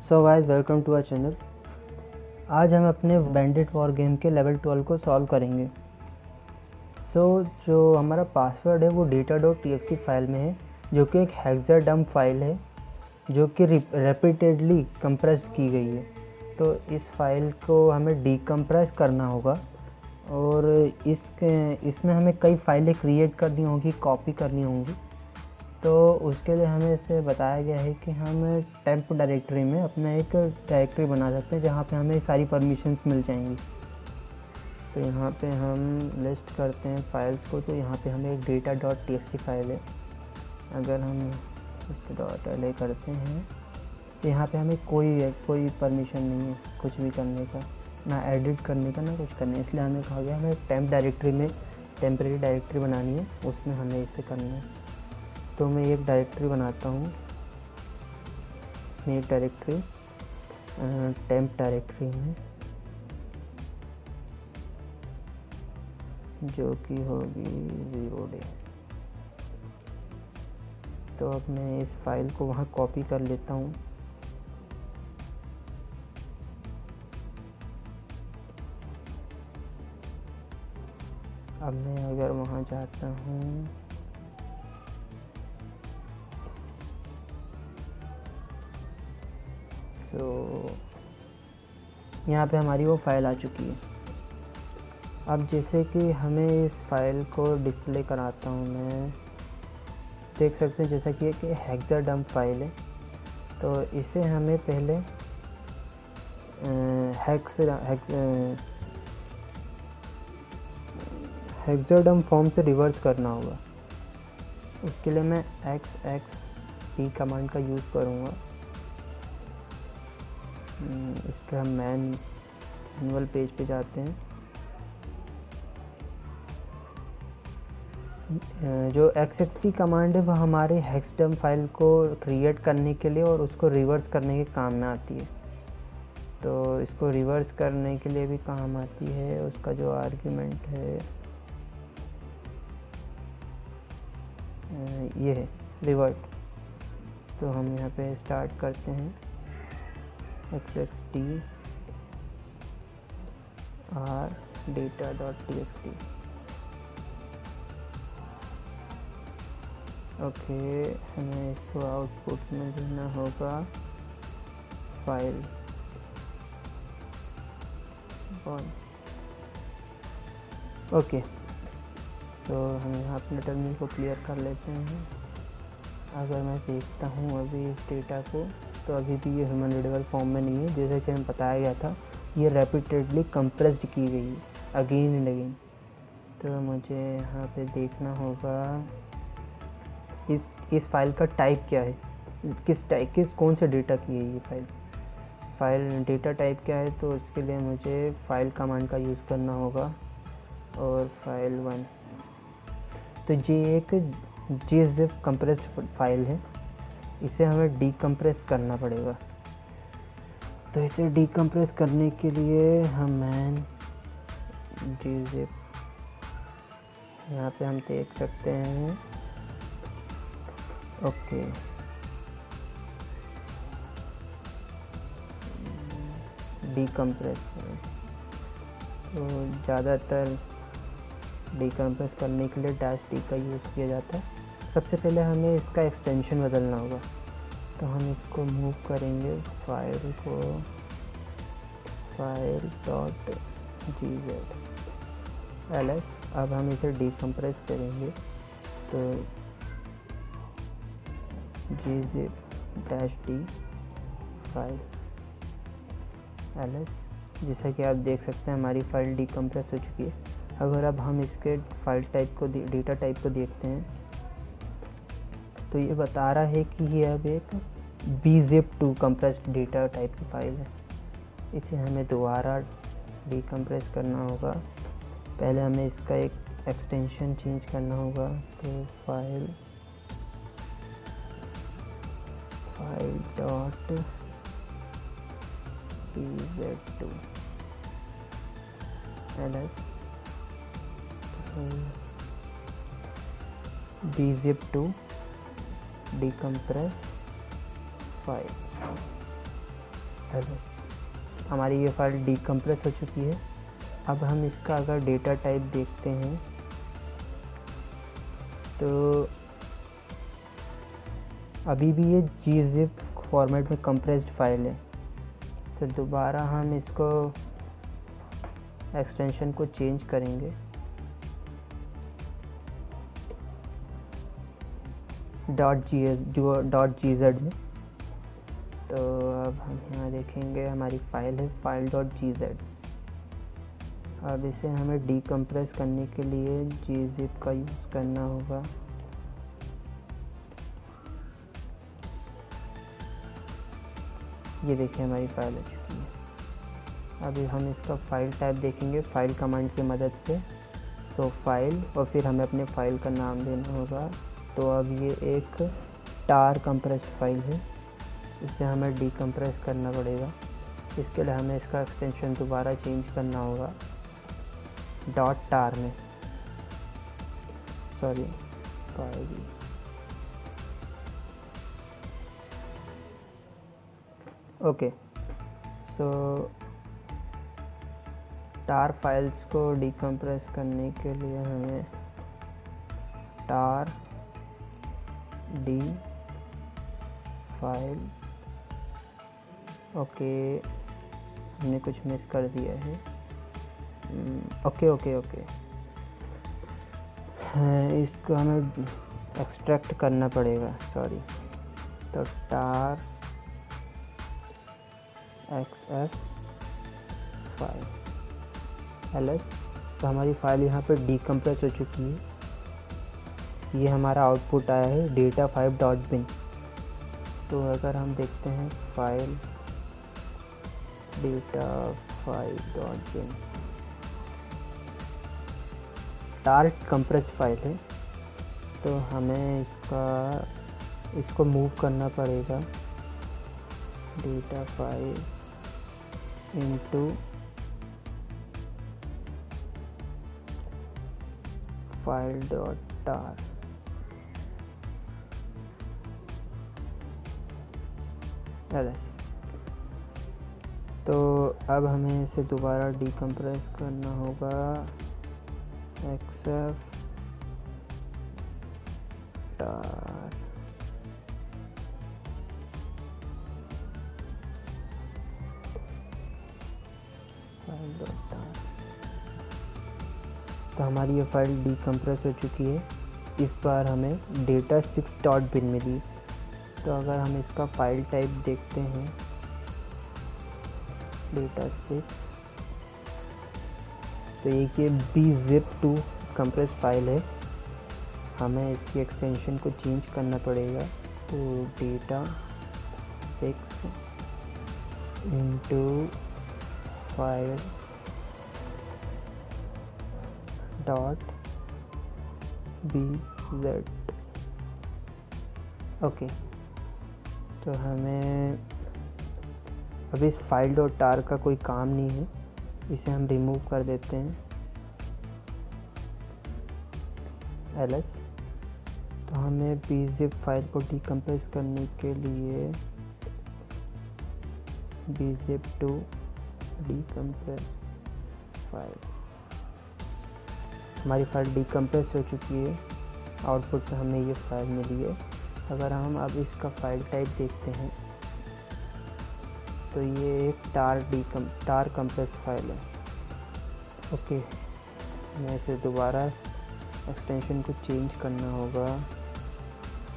So guys, welcome to our channel. आज हम अपने बैंडिट वॉर गेम के लेवल 12 को सॉल्व करेंगे। जो हमारा पासवर्ड है वो data.txt फाइल में है, जो कि एक हेक्साडम्प फाइल है जो कि रेपिटेडली कंप्रेस्ड की गई है। तो इस फाइल को हमें डीकम्प्रेस करना होगा और इसमें हमें कई फाइलें क्रिएट करनी होगी, कॉपी करनी होंगी। तो उसके लिए हमें इसे बताया गया है कि हम टेम्प डायरेक्टरी में अपना एक डायरेक्टरी बना सकते हैं जहाँ पे हमें सारी परमिशंस मिल जाएंगी। तो यहाँ पे हम लिस्ट करते हैं फाइल्स को। तो यहाँ पे हमें एक data.txt फाइल है। अगर हम इसको .la करते हैं तो यहाँ पे हमें कोई परमिशन नहीं है कुछ भी करने का, ना एडिट करने का, ना कुछ करने। इसलिए हमें कहा गया हमें टेम्प डायरेक्टरी में टेम्परेरी डायरेक्टरी बनानी है, उसमें हमें इसे करना है। तो मैं एक डायरेक्टरी बनाता हूँ, एक डायरेक्टरी टेम्प डायरेक्टरी में, जो कि होगी 0 डे। तो अब मैं इस फाइल को वहाँ कॉपी कर लेता हूँ। अब मैं अगर वहाँ जाता हूँ तो यहाँ पे हमारी वो फाइल आ चुकी है। अब जैसे कि हमें इस फाइल को डिस्प्ले कराता हूँ, मैं देख सकते हैं जैसा कि एक हेक्साडम्प फाइल है। तो इसे हमें पहले हेक्साडम्प फॉर्म से रिवर्स करना होगा। उसके लिए मैं XXT कमांड का यूज़ करूँगा। इसका हम मैनुअल पेज पे जाते हैं। जो XXT कमांड है वह हमारे हेक्साडम्प फाइल को क्रिएट करने के लिए और उसको रिवर्स करने के काम में आती है। तो इसको रिवर्स करने के लिए भी काम आती है। उसका जो आर्ग्यूमेंट है ये है रिवर्ट। तो हम यहाँ पे स्टार्ट करते हैं XXT r data.txt। ओके, हमें इसको आउटपुट में देना होगा फाइल 1। ओके, तो हम यहाँ अपने टर्मिनल को क्लियर कर लेते हैं। अगर मैं देखता हूँ अभी इस डेटा को, तो अभी भी ये ह्यूमन रीडेबल फॉर्म में नहीं है। जैसे कि हमें बताया गया था, ये रेपिटेडली कंप्रेस्ड की गई है अगेन एंड अगेन। तो मुझे यहाँ पे देखना होगा इस फाइल का टाइप क्या है, कौन से डेटा की है ये फाइल डेटा टाइप क्या है। तो उसके लिए मुझे फाइल कमांड का यूज़ करना होगा और फाइल 1। तो ये एक gzip कंप्रेस्ड फाइल है, इसे हमें डीकम्प्रेस करना पड़ेगा। तो इसे डीकम्प्रेस करने के लिए हम gzip यहाँ पे हम देख सकते हैं। ओके, डीकम्प्रेस। तो ज़्यादातर डीकम्प्रेस करने के लिए -d का यूज़ किया जाता है। सबसे पहले हमें इसका एक्सटेंशन बदलना होगा। तो हम इसको मूव करेंगे फाइल को file.gz अब हम इसे डीकम्प्रेस करेंगे। तो gzip-d फाइल ls। जैसा कि आप देख सकते हैं हमारी फ़ाइल डीकम्प्रेस हो चुकी है। अगर अब हम इसके फाइल टाइप को डेटा टाइप को देखते हैं, तो ये बता रहा है कि ये अब एक bzip2 कंप्रेस्ड डेटा टाइप की फाइल है। इसे हमें दोबारा डीकम्प्रेस करना होगा। पहले हमें इसका एक एक्सटेंशन चेंज करना होगा। तो file dot bz2 ls bzip2 decompress file. हमारी ये फाइल डीकम्प्रेस हो चुकी है। अब हम इसका अगर डेटा टाइप देखते हैं तो अभी भी ये gzip फॉर्मेट में कंप्रेस्ड फाइल है। तो दोबारा हम इसको एक्सटेंशन को चेंज करेंगे, .gz में। तो अब हम यहाँ देखेंगे हमारी फाइल है file.gz। अब इसे हमें डीकम्प्रेस करने के लिए gzip का यूज़ करना होगा। ये देखिए हमारी फाइल हो चुकी है। अभी हम इसका फाइल टाइप देखेंगे फाइल कमांड की मदद से। तो फाइल और फिर हमें अपने फाइल का नाम देना होगा। तो अब ये एक टार कंप्रेस्ड फाइल है, इसे हमें डीकम्प्रेस करना पड़ेगा। इसके लिए हमें इसका एक्सटेंशन दोबारा चेंज करना होगा .tar में, सॉरी फाइल। ओके, सो टार फाइल्स को डीकम्प्रेस करने के लिए हमें टार डी फाइल, ओके हमने कुछ मिस कर दिया है। ओके इसको हमें एक्सट्रैक्ट करना पड़ेगा, सॉरी। तो टार xf फाइल ls। तो हमारी फाइल यहाँ पर डीकम्प्रेस हो चुकी है। ये हमारा आउटपुट आया है data5.bin। तो अगर हम देखते हैं फाइल data5.bin, टार कंप्रेस्ड फाइल है। तो हमें इसको मूव करना पड़ेगा data5 into file.tar। तो अब हमें इसे दोबारा डीकम्प्रेस करना होगा xf tar file.tar। तो हमारी ये फाइल डीकम्प्रेस हो चुकी है। इस बार हमें data6.bin मिली। तो अगर हम इसका फाइल टाइप देखते हैं data6, तो ये bzip2 कंप्रेस फाइल है। हमें इसकी एक्सटेंशन को चेंज करना पड़ेगा। तो data6 into file dot bz। Okay, तो हमें अब इस फाइल डॉट टार का कोई काम नहीं है, इसे हम रिमूव कर देते हैं ls। तो हमें bzip फाइल को डीकम्प्रेस करने के लिए bzip2 डीकम्प्रेस फाइल। हमारी फाइल डीकम्प्रेस हो चुकी है। आउटपुट में हमें ये फाइल मिली है। अगर हम अब इसका फाइल टाइप देखते हैं तो ये एक टार कंप्रेस फाइल है। ओके, हमें इसे दोबारा एक्सटेंशन को चेंज करना होगा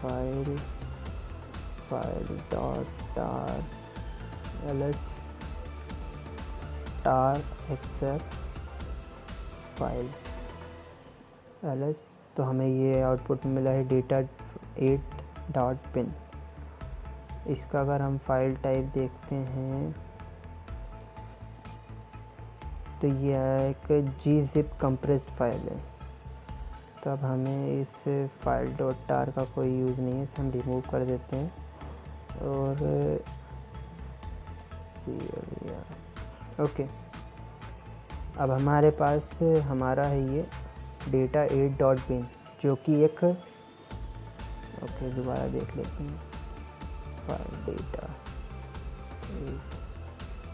फाइल डॉट टार ls टार एक्सेप्ट फाइल ls। तो हमें ये आउटपुट मिला है data8.bin। इसका अगर हम फाइल टाइप देखते हैं तो ये एक gzip कंप्रेस्ड फाइल है। तो अब हमें इस फाइल डॉट टार का कोई यूज़ नहीं है, इसे हम रिमूव कर देते हैं। और ओके, अब हमारे पास हमारा है ये data8.bin जो कि एक, ओके दोबारा देख लेते हैं फाइल data8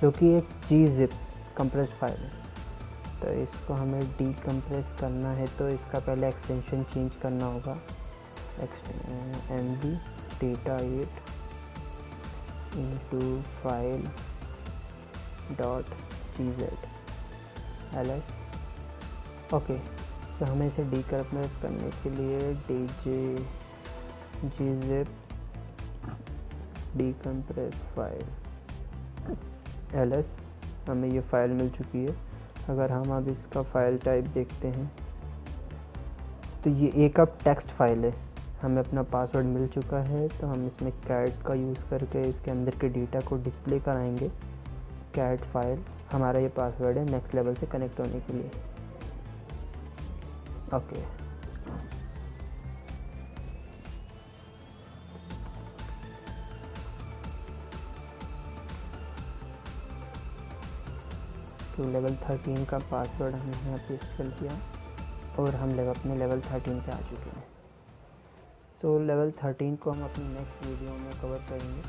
जो कि एक gzip कंप्रेस्ड फाइल है। तो इसको हमें डीकम्प्रेस करना है तो इसका पहले एक्सटेंशन चेंज करना होगा, mb data8 into file dot gz ls। Okay, तो हमें इसे डीकम्प्रेस करने के लिए gzip डीकम्प्रेस फाइल ls, हमें ये फ़ाइल मिल चुकी है। अगर हम अब इसका फ़ाइल टाइप देखते हैं तो ये एक अब टेक्स्ट फाइल है, हमें अपना पासवर्ड मिल चुका है। तो हम इसमें कैट का यूज़ करके इसके अंदर के डेटा को डिस्प्ले कराएंगे। कैट फाइल हमारा ये पासवर्ड है नेक्स्ट लेवल से कनेक्ट होने के लिए। ओके, तो लेवल 13 का पासवर्ड हमने यहाँ पे फिल किया और हम अपने लेवल 13 पे आ चुके हैं। तो लेवल 13 को हम अपनी नेक्स्ट वीडियो में कवर करेंगे।